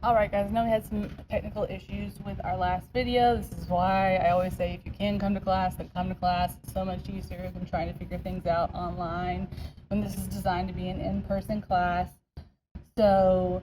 Alright guys, I know we had some technical issues with our last video. This is why I always say if you can come to class, then come to class. It's so much easier than trying to figure things out online when this is designed to be an in-person class. So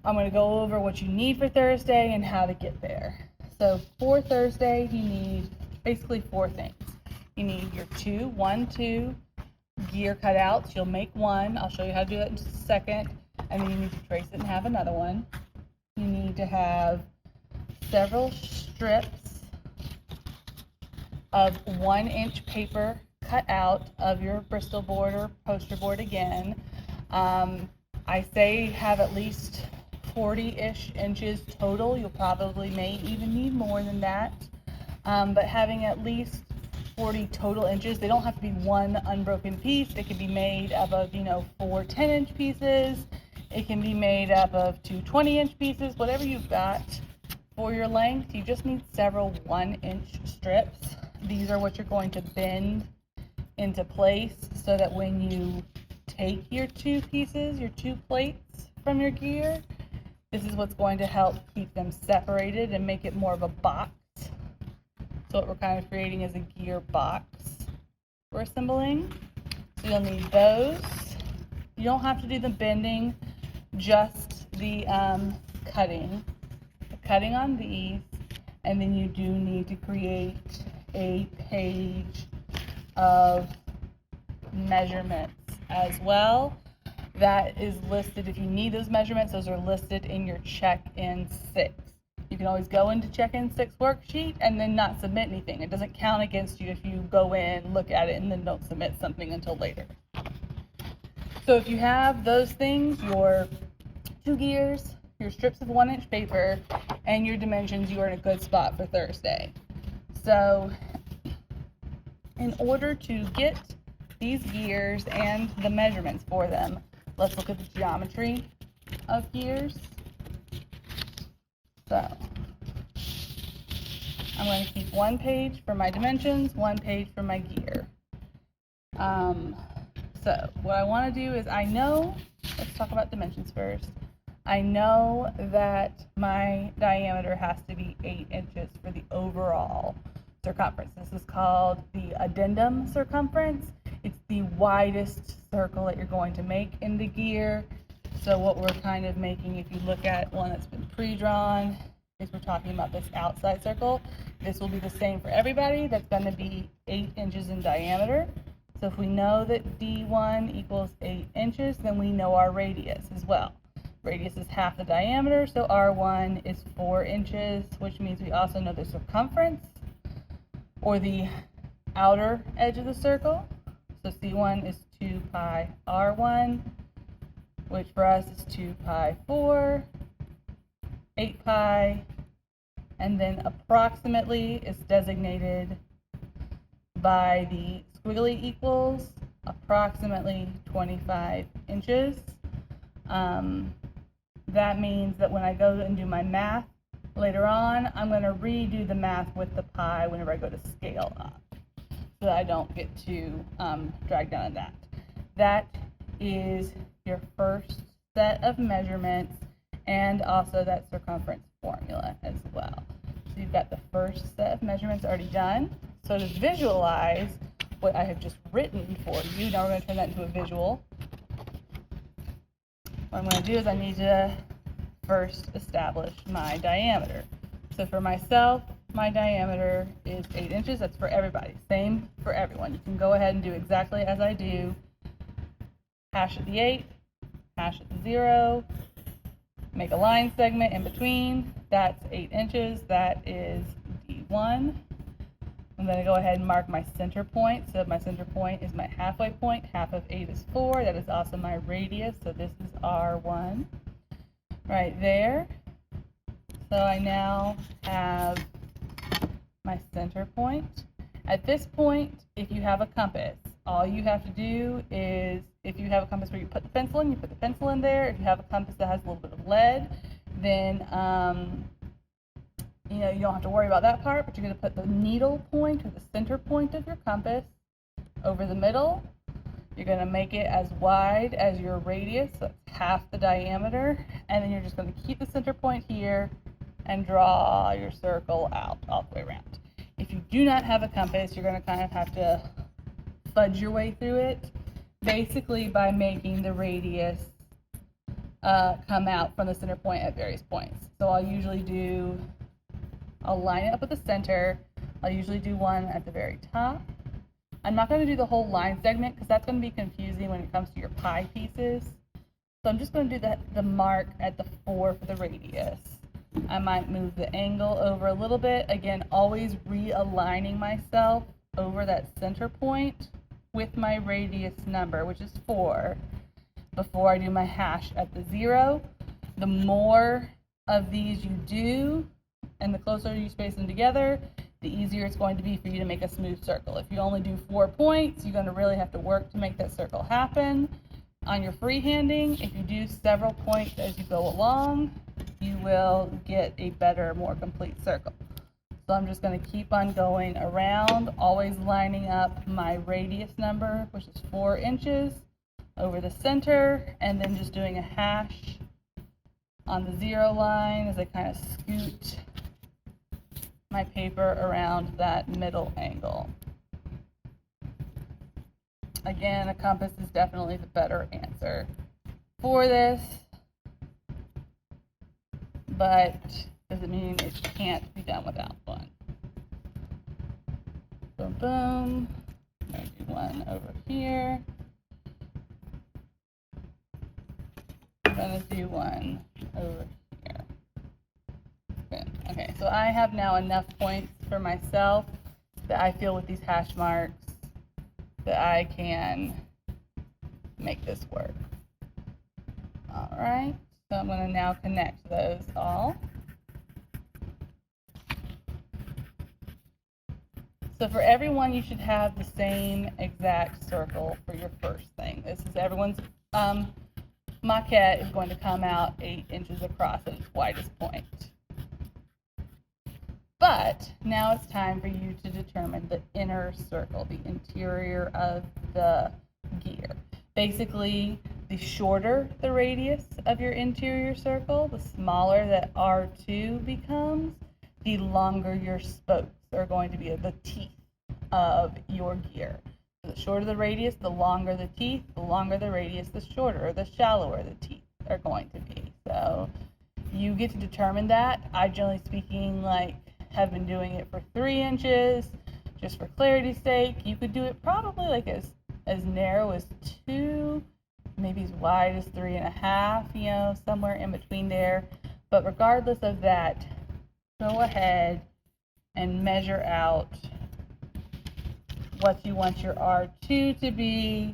I'm going to go over what you need for Thursday and how to get there. So for Thursday, you need basically four things. You need your 2 gear cutouts. You'll make one. I'll show you how to do that in just a second. And then you need to trace it and have another one. You need to have several strips of 1-inch paper cut out of your Bristol board or poster board again. I say have at least 40-ish inches total. You'll probably may even need more than that. But having at least 40 total inches, they don't have to be one unbroken piece. It can be made up of, 4 10-inch pieces. It can be made up of 2 20-inch pieces, whatever you've got for your length. You just need several 1-inch strips. These are what you're going to bend into place so that when you take your 2 pieces, your 2 plates from your gear, this is what's going to help keep them separated and make it more of a box. So what we're kind of creating is a gear box we're assembling. So you'll need those. You don't have to do the bending, just the cutting on these, and then you do need to create a page of measurements as well. That is listed. If you need those measurements, those are listed in your check-in 6. You can always go into check-in 6 worksheet and then not submit anything. It doesn't count against you if you go in, look at it, and then don't submit something until later. So if you have those things, your 2 gears, your strips of 1-inch paper, and your dimensions, you are in a good spot for Thursday. So in order to get these gears and the measurements for them, let's look at the geometry of gears. So I'm going to keep 1 page for my dimensions, 1 page for my gear. So what I want to do is let's talk about dimensions first. I know that my diameter has to be 8 inches for the overall circumference. This is called the addendum circumference. It's the widest circle that you're going to make in the gear. So what we're kind of making, if you look at one that's been pre-drawn, is we're talking about this outside circle. This will be the same for everybody. That's going to be 8 inches in diameter. So if we know that D1 equals 8 inches, then we know our radius as well. Radius is half the diameter, so R1 is 4 inches, which means we also know the circumference, or the outer edge of the circle. So C1 is 2 pi R1, which for us is 2 pi 4, 8 pi, and then approximately is designated by the squiggly equals, approximately 25 inches. That means that when I go and do my math later on, I'm going to redo the math with the pi whenever I go to scale up, so that I don't get too dragged down on that. That is your first set of measurements, and also that circumference formula as well. So you've got the first set of measurements already done. So to visualize what I have just written for you, now we're going to turn that into a visual. What I'm going to do is I need to first establish my diameter. So for myself, my diameter is 8 inches. That's for everybody. Same for everyone. You can go ahead and do exactly as I do. Hash at the 8, hash at the 0, make a line segment in between. That's 8 inches. That is D1. I'm going to go ahead and mark my center point. So my center point is my halfway point. Half of 8 is 4. That is also my radius. So this is R1 right there. So I now have my center point. At this point, if you have a compass, all you have to do is, if you have a compass where you put the pencil in, you put the pencil in there. If you have a compass that has a little bit of lead, then you don't have to worry about that part, but you're going to put the needle point or the center point of your compass over the middle. You're going to make it as wide as your radius, so that's half the diameter, and then you're just going to keep the center point here and draw your circle out all the way around. If you do not have a compass, you're going to kind of have to fudge your way through it, basically by making the radius come out from the center point at various points. So I'll line it up with the center. I'll usually do one at the very top. I'm not going to do the whole line segment because that's going to be confusing when it comes to your pie pieces. So I'm just going to do the mark at the 4 for the radius. I might move the angle over a little bit. Again, always realigning myself over that center point with my radius number, which is 4, before I do my hash at the 0. The more of these you do, and the closer you space them together, the easier it's going to be for you to make a smooth circle. If you only do 4 points, you're going to really have to work to make that circle happen. On your freehanding, if you do several points as you go along, you will get a better, more complete circle. So I'm just going to keep on going around, always lining up my radius number, which is 4 inches, over the center, and then just doing a hash on the 0 line as I kind of scoot my paper around that middle angle. Again, a compass is definitely the better answer for this, but doesn't mean it can't be done without one. Boom, boom. I'm going to do one over here. I'm going to do one over here. Good. Okay, so I have now enough points for myself that I feel with these hash marks that I can make this work. All right, so I'm going to now connect those all. So for everyone, you should have the same exact circle for your first thing. This is everyone's maquette is going to come out 8 inches across at its widest point. But now it's time for you to determine the inner circle, the interior of the gear. Basically, the shorter the radius of your interior circle, the smaller that R2 becomes, the longer your spokes are going to be, the teeth of your gear. So the shorter the radius, the longer the teeth, the longer the radius, the shorter or the shallower the teeth are going to be. So you get to determine that. I, generally speaking, have been doing it for 3 inches, just for clarity's sake. You could do it probably as narrow as 2, maybe as wide as 3.5, somewhere in between there. But regardless of that, go ahead and measure out what you want your R2 to be.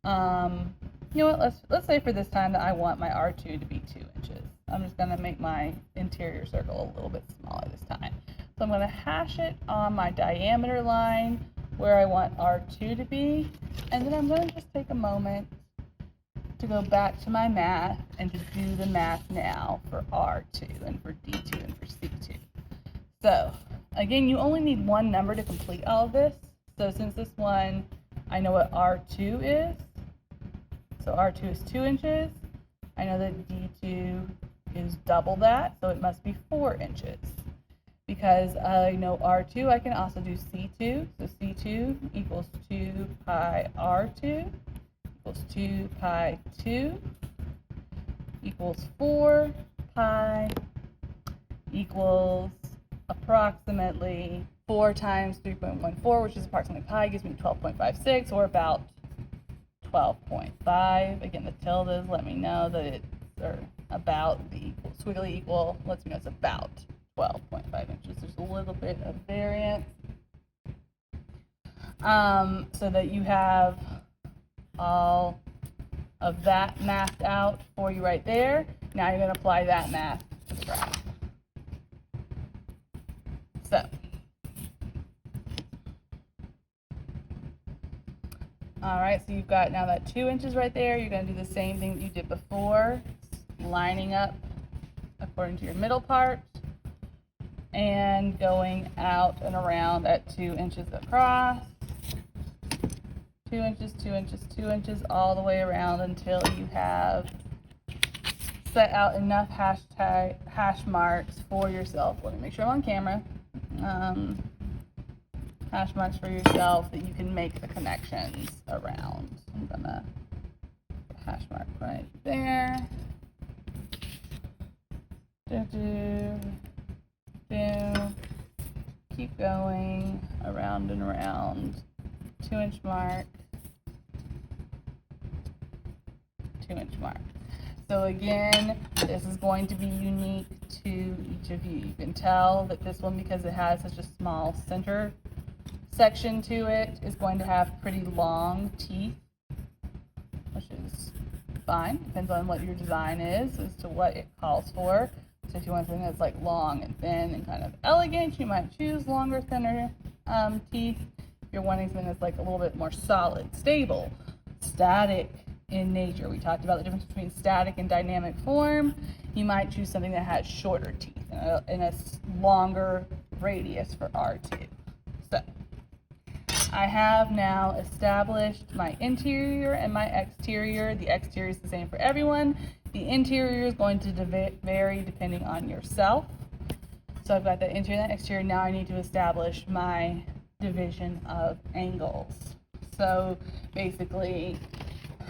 You know what, let's say for this time that I want my R2 to be 2 inches. I'm just going to make my interior circle a little bit smaller this time. So I'm going to hash it on my diameter line where I want R2 to be, and then I'm going to just take a moment to go back to my math and to do the math now for R2 and for D2 and for C2. So again, you only need one number to complete all of this. So since this one, I know what R2 is. So R2 is 2 inches. I know that D2 is double that, so it must be 4 inches. Because I know R2, I can also do C2. So C2 equals 2 pi R2 equals 2 pi 2 equals 4 pi equals approximately 4 times 3.14, which is approximately pi, gives me 12.56, or about 12.5. Again, the tildes let me know that it's about, the equal, squiggly equal lets me know it's about 12.5 inches. There's a little bit of variance. So that you have all of that mathed out for you right there. Now you're going to apply that math to the graph. So, all right, so you've got now that 2 inches right there. You're going to do the same thing that you did before, lining up according to your middle part and going out and around at 2 inches across, 2 inches, 2 inches, 2 inches, all the way around until you have set out enough hash marks for yourself. Let me make sure I'm on camera. Hash marks for yourself that you can make the connections around. I'm gonna put a hash mark right there. Keep going around and around. 2 inch mark. 2 inch mark. So again, this is going to be unique to each of you. You can tell that this one, because it has such a small center section to it, is going to have pretty long teeth, which is fine. Depends on what your design is as to what it calls for. So if you want something that's like long and thin and kind of elegant, you might choose longer, thinner teeth. If you're wanting something that's like a little bit more solid, stable, static in nature. We talked about the difference between static and dynamic form. You might choose something that has shorter teeth and a longer radius for R2. So I have now established my interior and my exterior. The exterior is the same for everyone. The interior is going to vary depending on yourself. So I've got the interior and the exterior. Now I need to establish my division of angles. So basically,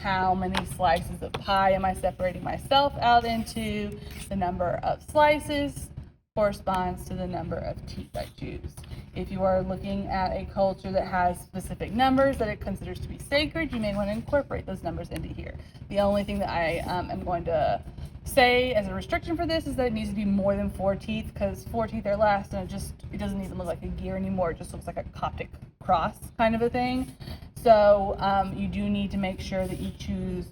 how many slices of pie am I separating myself out into? The number of slices corresponds to the number of teeth I choose. If you are looking at a culture that has specific numbers that it considers to be sacred, you may want to incorporate those numbers into here. The only thing that I am going to say as a restriction for this is that it needs to be more than 4 teeth, because 4 teeth are less, and it doesn't even look like a gear anymore. It just looks like a Coptic cross kind of a thing. So you do need to make sure that you choose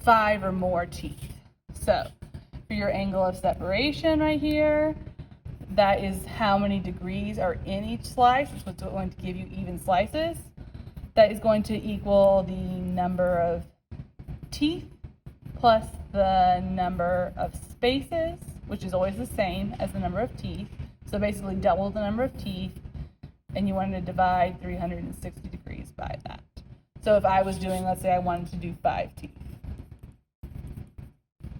5 or more teeth. So for your angle of separation right here, that is how many degrees are in each slice. It's what's going to give you even slices. That is going to equal the number of teeth plus the number of spaces, which is always the same as the number of teeth. So basically double the number of teeth, and you want to divide 360 degrees by that. So if I was doing, let's say I wanted to do 5 teeth,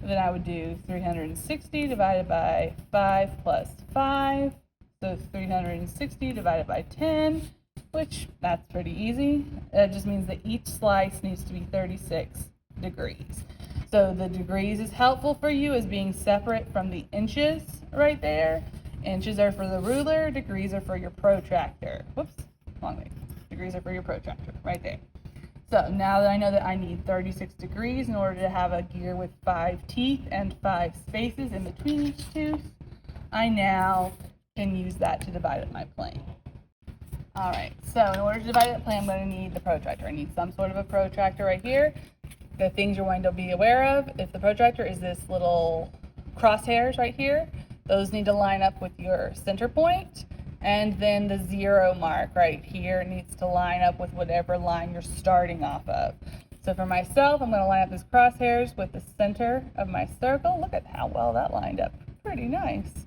then I would do 360 divided by 5 plus 5, so 360 divided by 10, which that's pretty easy. That just means that each slice needs to be 36 degrees. So the degrees is helpful for you as being separate from the inches right there. Inches are for the ruler, degrees are for your protractor. Whoops, wrong way. Degrees are for your protractor right there. So now that I know that I need 36 degrees in order to have a gear with 5 teeth and 5 spaces in between each tooth, I now can use that to divide up my plane. All right, so in order to divide up the plane, I'm going to need the protractor. I need some sort of a protractor right here. The things you're going to be aware of, if the protractor is this little crosshairs right here, those need to line up with your center point. And then the 0 mark right here needs to line up with whatever line you're starting off of. So for myself, I'm going to line up these crosshairs with the center of my circle. Look at how well that lined up. Pretty nice.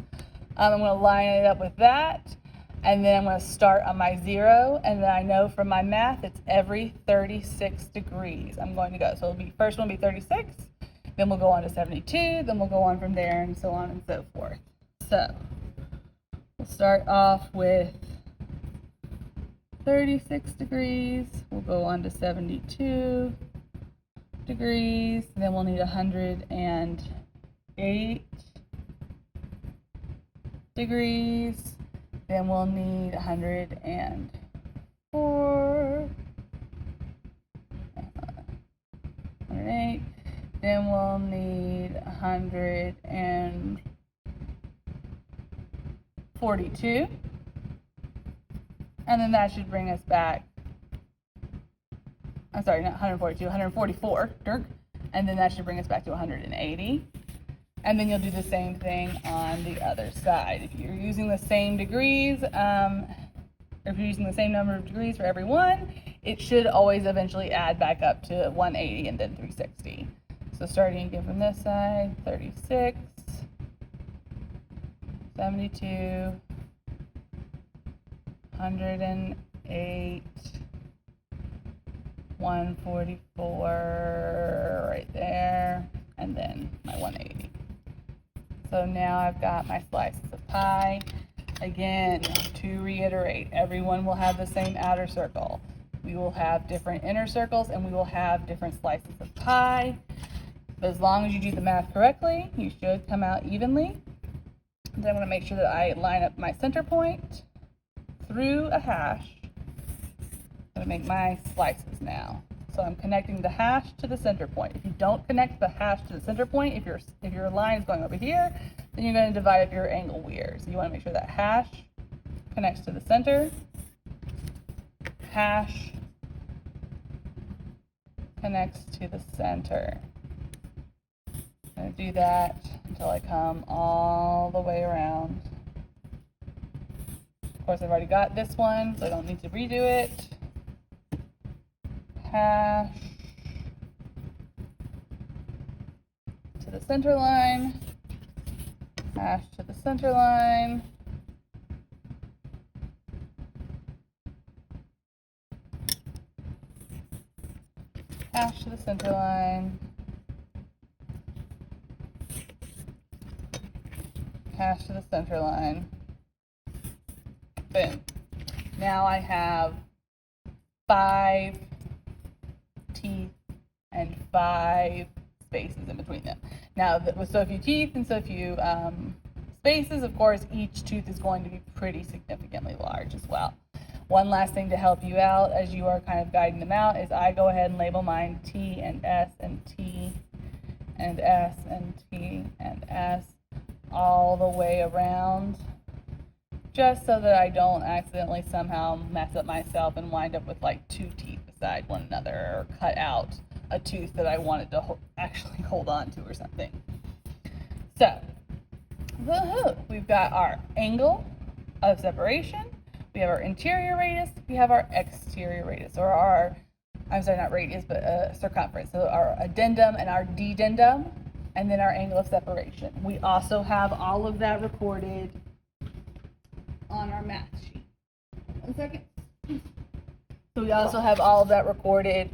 I'm going to line it up with that. And then I'm going to start on my 0. And then I know from my math, it's every 36 degrees I'm going to go. So first one will be 36. Then we'll go on to 72. Then we'll go on from there and so on and so forth. So we'll start off with 36 degrees. We'll go on to 72 degrees. Then we'll need 108 degrees. Then we'll need 104. 108. Then we'll need 142. And then that should bring us back. I'm sorry, not 142, 144, Dirk. And then that should bring us back to 180. And then you'll do the same thing on the other side. If you're using the same degrees, or if you're using the same number of degrees for every one, it should always eventually add back up to 180 and then 360. So starting again from this side, 36, 72, 108, 144 right there, and then my 180. So now I've got my slices of pie. Again, to reiterate, everyone will have the same outer circle. We will have different inner circles, and we will have different slices of pie. But as long as you do the math correctly, you should come out evenly. Then I'm going to make sure that I line up my center point through a hash. I'm going to make my slices now. So I'm connecting the hash to the center point. If you don't connect the hash to the center point, if your line is going over here, then you're going to divide up your angle weird. So you want to make sure that hash connects to the center, hash connects to the center. I'm going to do that until I come all the way around. Of course, I've already got this one, so I don't need to redo it. Hash to the center line, hash to the center line, hash to the center line, hash to the center line. Boom. Now I have 5 teeth and 5 spaces in between them. Now, with so few teeth and so few spaces, of course, each tooth is going to be pretty significantly large as well. One last thing to help you out as you are kind of guiding them out is I go ahead and label mine T and S and T and S and T and S all the way around, just so that I don't accidentally somehow mess up myself and wind up with like 2 teeth beside one another, or cut out a tooth that I wanted to actually hold on to or something. So, we've got our angle of separation, we have our interior radius, we have our exterior radius, or our, I'm sorry, not radius, but circumference. So our addendum and our dedendum, and then our angle of separation. We also have all of that recorded on our math sheet. 1 second. So we also have all of that recorded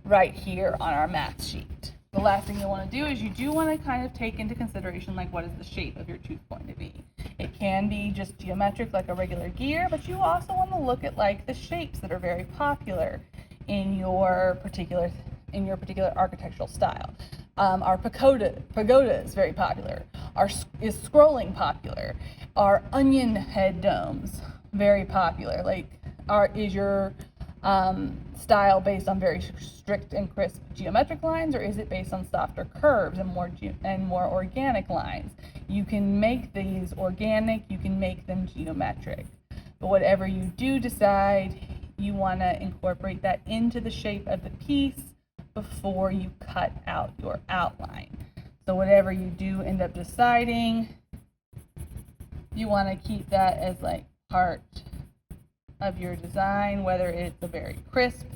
right here on our math sheet. The last thing you want to do is you do want to kind of take into consideration like what is the shape of your tooth going to be. It can be just geometric like a regular gear, but you also want to look at like the shapes that are very popular in your particular architectural style. Our pagoda is very popular. Is scrolling popular? Our onion head domes very popular? Like, is your style based on very strict and crisp geometric lines, or is it based on softer curves and more organic lines? You can make these organic, you can make them geometric, but whatever you do decide, you want to incorporate that into the shape of the piece before you cut out your outline. So whatever you do end up deciding, you want to keep that as like part of your design, whether it's a very crisp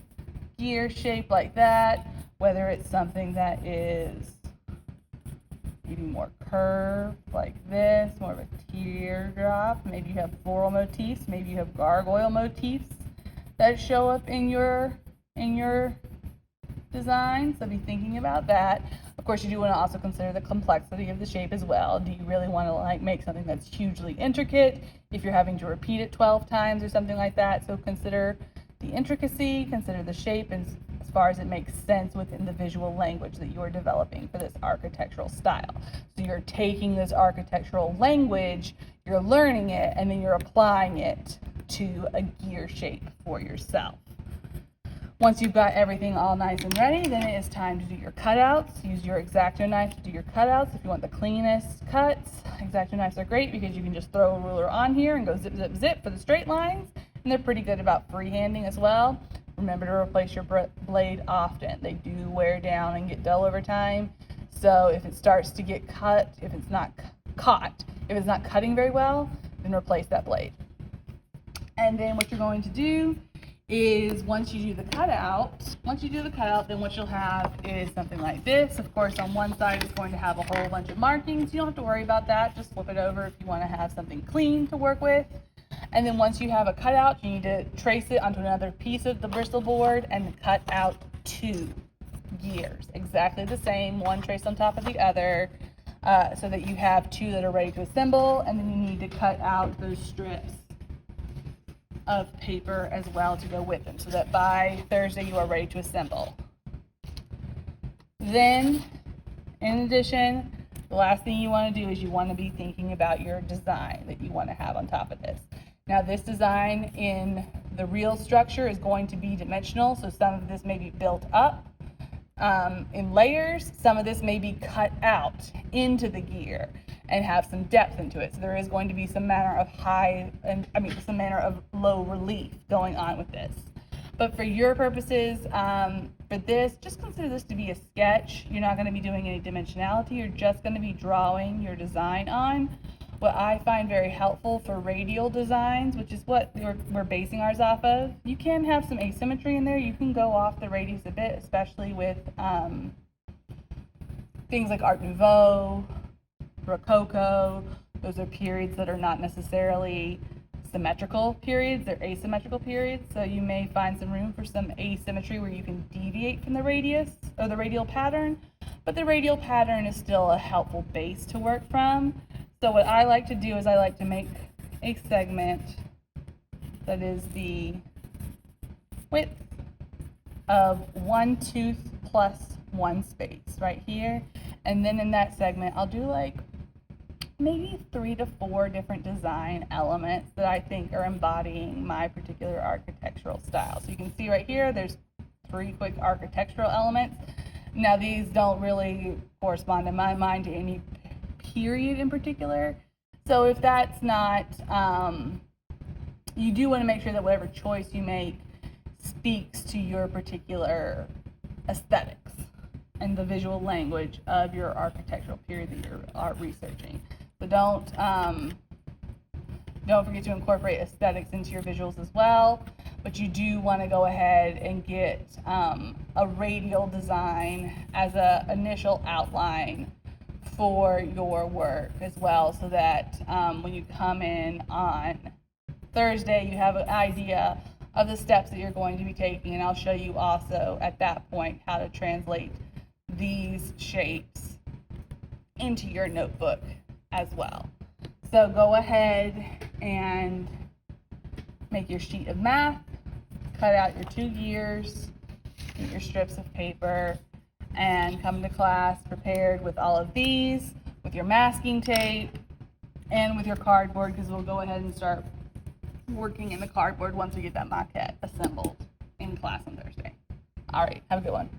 gear shape like that, whether it's something that is maybe more curved like this, more of a teardrop, maybe you have floral motifs, maybe you have gargoyle motifs that show up in your design, so be thinking about that. Of course, you do want to also consider the complexity of the shape as well. Do you really want to like make something that's hugely intricate if you're having to repeat it 12 times or something like that? So consider the intricacy, consider the shape, and as far as it makes sense within the visual language that you are developing for this architectural style. So you're taking this architectural language, you're learning it, and then you're applying it to a gear shape for yourself. Once you've got everything all nice and ready, then it is time to do your cutouts. Use your X-Acto knife to do your cutouts. If you want the cleanest cuts, X-Acto knives are great because you can just throw a ruler on here and go zip, zip, zip for the straight lines. And they're pretty good about freehanding as well. Remember to replace your blade often. They do wear down and get dull over time. So if it starts to get cut, if it's not cutting very well, then replace that blade. And then what you're going to do is once you do the cutout, then what you'll have is something like this. Of course, on one side it's going to have a whole bunch of markings. You don't have to worry about that. Just flip it over if you want to have something clean to work with. And then once you have a cutout, you need to trace it onto another piece of the Bristol board and cut out 2 gears, exactly the same, one trace on top of the other, so that you have 2 that are ready to assemble, and then you need to cut out those strips of paper as well to go with them, so that by Thursday you are ready to assemble. Then, in addition, the last thing you want to do is you want to be thinking about your design that you want to have on top of this. Now, this design in the real structure is going to be dimensional, so some of this may be built up in layers. Some of this may be cut out into the gear and have some depth into it. So there is going to be some manner of some manner of low relief going on with this. But for your purposes, for this, just consider this to be a sketch. You're not going to be doing any dimensionality. You're just going to be drawing your design on. What I find very helpful for radial designs, which is what we're basing ours off of, you can have some asymmetry in there. You can go off the radius a bit, especially with things like Art Nouveau, Rococo. Those are periods that are not necessarily symmetrical periods, they're asymmetrical periods, so you may find some room for some asymmetry where you can deviate from the radius or the radial pattern, but the radial pattern is still a helpful base to work from. So what I like to do is I like to make a segment that is the width of 1 tooth plus 1 space right here, and then in that segment I'll do like maybe 3 to 4 different design elements that I think are embodying my particular architectural style. So you can see right here there's 3 quick architectural elements. Now these don't really correspond in my mind to any period in particular. So if that's not, you do want to make sure that whatever choice you make speaks to your particular aesthetics and the visual language of your architectural period that you're researching. So don't forget to incorporate aesthetics into your visuals as well, but you do want to go ahead and get a radial design as an initial outline for your work as well, so that when you come in on Thursday, you have an idea of the steps that you're going to be taking, and I'll show you also at that point how to translate these shapes into your notebook as well. So go ahead and make your sheet of math, cut out your 2 gears, get your strips of paper, and come to class prepared with all of these, with your masking tape, and with your cardboard, because we'll go ahead and start working in the cardboard once we get that maquette assembled in class on Thursday. All right, have a good one.